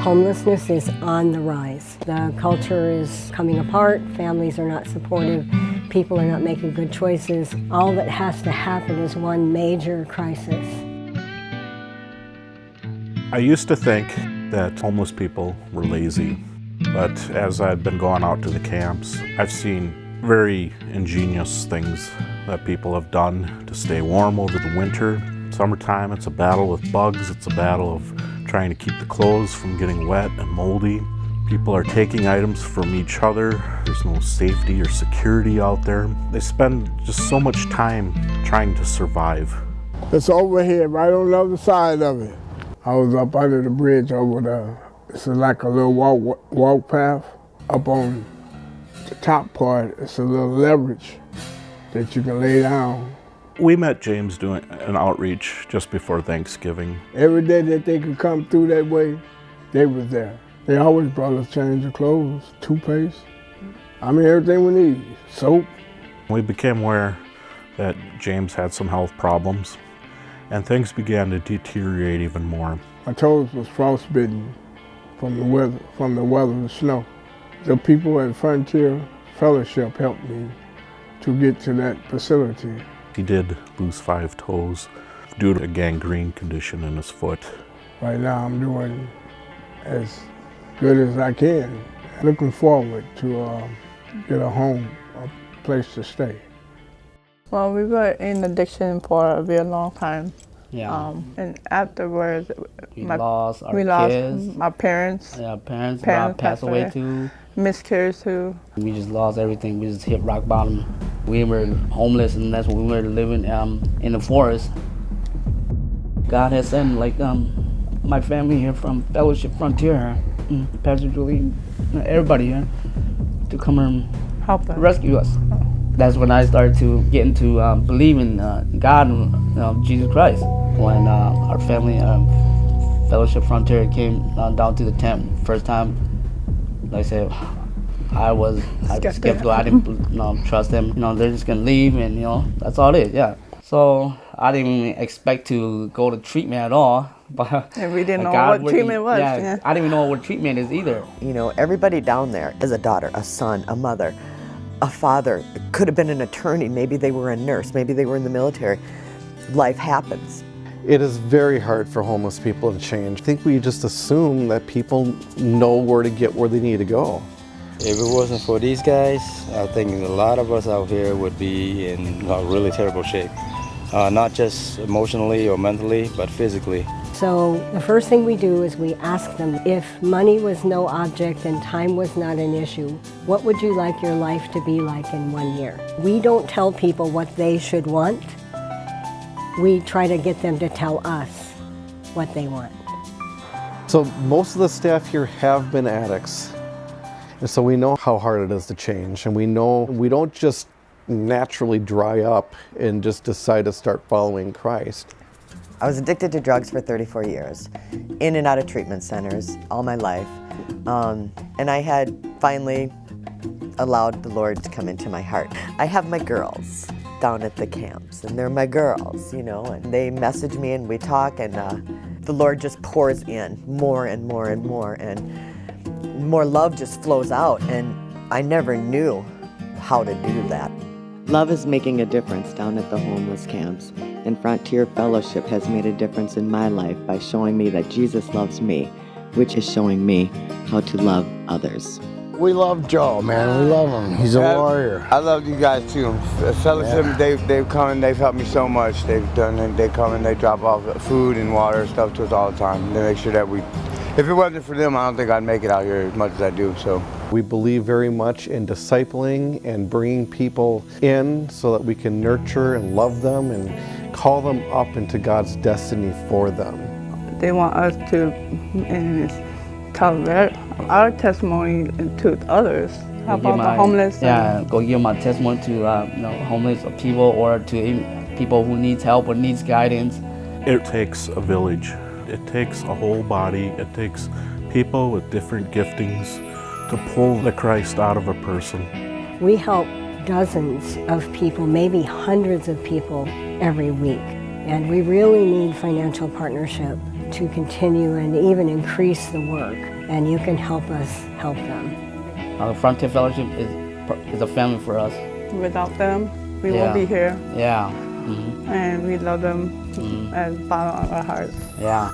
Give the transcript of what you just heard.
Homelessness is on the rise. The culture is coming apart, families are not supportive, people are not making good choices. All that has to happen is one major crisis. I used to think that homeless people were lazy, but as I've been going out to the camps, I've seen very ingenious things that people have done to stay warm over the winter. Summertime, it's a battle with bugs, it's a battle of trying to keep the clothes from getting wet and moldy. People are taking items from each other. There's no safety or security out there. They spend just so much time trying to survive. It's over here, right on the other side of it. I was up under the bridge over there. It's like a little walk path. Up on the top part, it's a little leverage that you can lay down. We met James doing an outreach just before Thanksgiving. Every day that they could come through that way, they was there. They always brought us change of clothes, toothpaste. I mean, everything we need, soap. We became aware that James had some health problems, and things began to deteriorate even more. My toes was frostbitten from the weather, the snow. The people at Frontier Fellowship helped me to get to that facility. He did lose 5 toes due to a gangrene condition in his foot. Right now I'm doing as good as I can. Looking forward to get a home, a place to stay. Well, we were in addiction for a very long time. Yeah. And afterwards, we lost our kids. My parents. Yeah, parents passed away too. Miscarriage too. We just lost everything. We just hit rock bottom. We were homeless, and that's when we were living in the forest. God has sent my family here from Fellowship Frontier, Pastor Julie, everybody here, to come and help us, rescue us. That's when I started to get into believing God and Jesus Christ. When our family, Fellowship Frontier, came down to the tent first time, like I said, I was skeptical. I didn't trust them. They're just gonna leave, and that's all it is. Yeah. So I didn't even expect to go to treatment at all. But and we didn't know what treatment was. Yeah, I didn't even know what treatment is either. Everybody down there is a daughter, a son, a mother, a father. Could have been an attorney. Maybe they were a nurse. Maybe they were in the military. Life happens. It is very hard for homeless people to change. I think we just assume that people know where to get where they need to go. If it wasn't for these guys, I think a lot of us out here would be in really terrible shape. Not just emotionally or mentally, but physically. So the first thing we do is we ask them, if money was no object and time was not an issue, what would you like your life to be like in 1 year? We don't tell people what they should want. We try to get them to tell us what they want. So most of the staff here have been addicts. And so we know how hard it is to change. And we know we don't just naturally dry up and just decide to start following Christ. I was addicted to drugs for 34 years, in and out of treatment centers all my life. And I had finally allowed the Lord to come into my heart. I have my girls down at the camps, and they're my girls, and they message me and we talk, and the Lord just pours in more and more and more, and more love just flows out, and I never knew how to do that. Love is making a difference down at the homeless camps, and Frontier Fellowship has made a difference in my life by showing me that Jesus loves me, which is showing me how to love others. We love Joe, man. We love him. He's a warrior. I love you guys too. Fellowship, they've come and they've helped me so much. They come and they drop off food and water and stuff to us all the time. They make sure that if it wasn't for them, I don't think I'd make it out here as much as I do. So we believe very much in discipling and bringing people in so that we can nurture and love them and call them up into God's destiny for them. They want us to tell our testimony to others about the homeless. Yeah, go give my testimony to homeless people, or to people who needs help or needs guidance. It takes a village. It takes a whole body. It takes people with different giftings to pull the Christ out of a person. We help dozens of people, maybe hundreds of people every week. And we really need financial partnership to continue and even increase the work, and you can help us help them. Frontier Fellowship is a family for us. Without them, we won't be here. Yeah. And we love them at the bottom of our hearts. Yeah.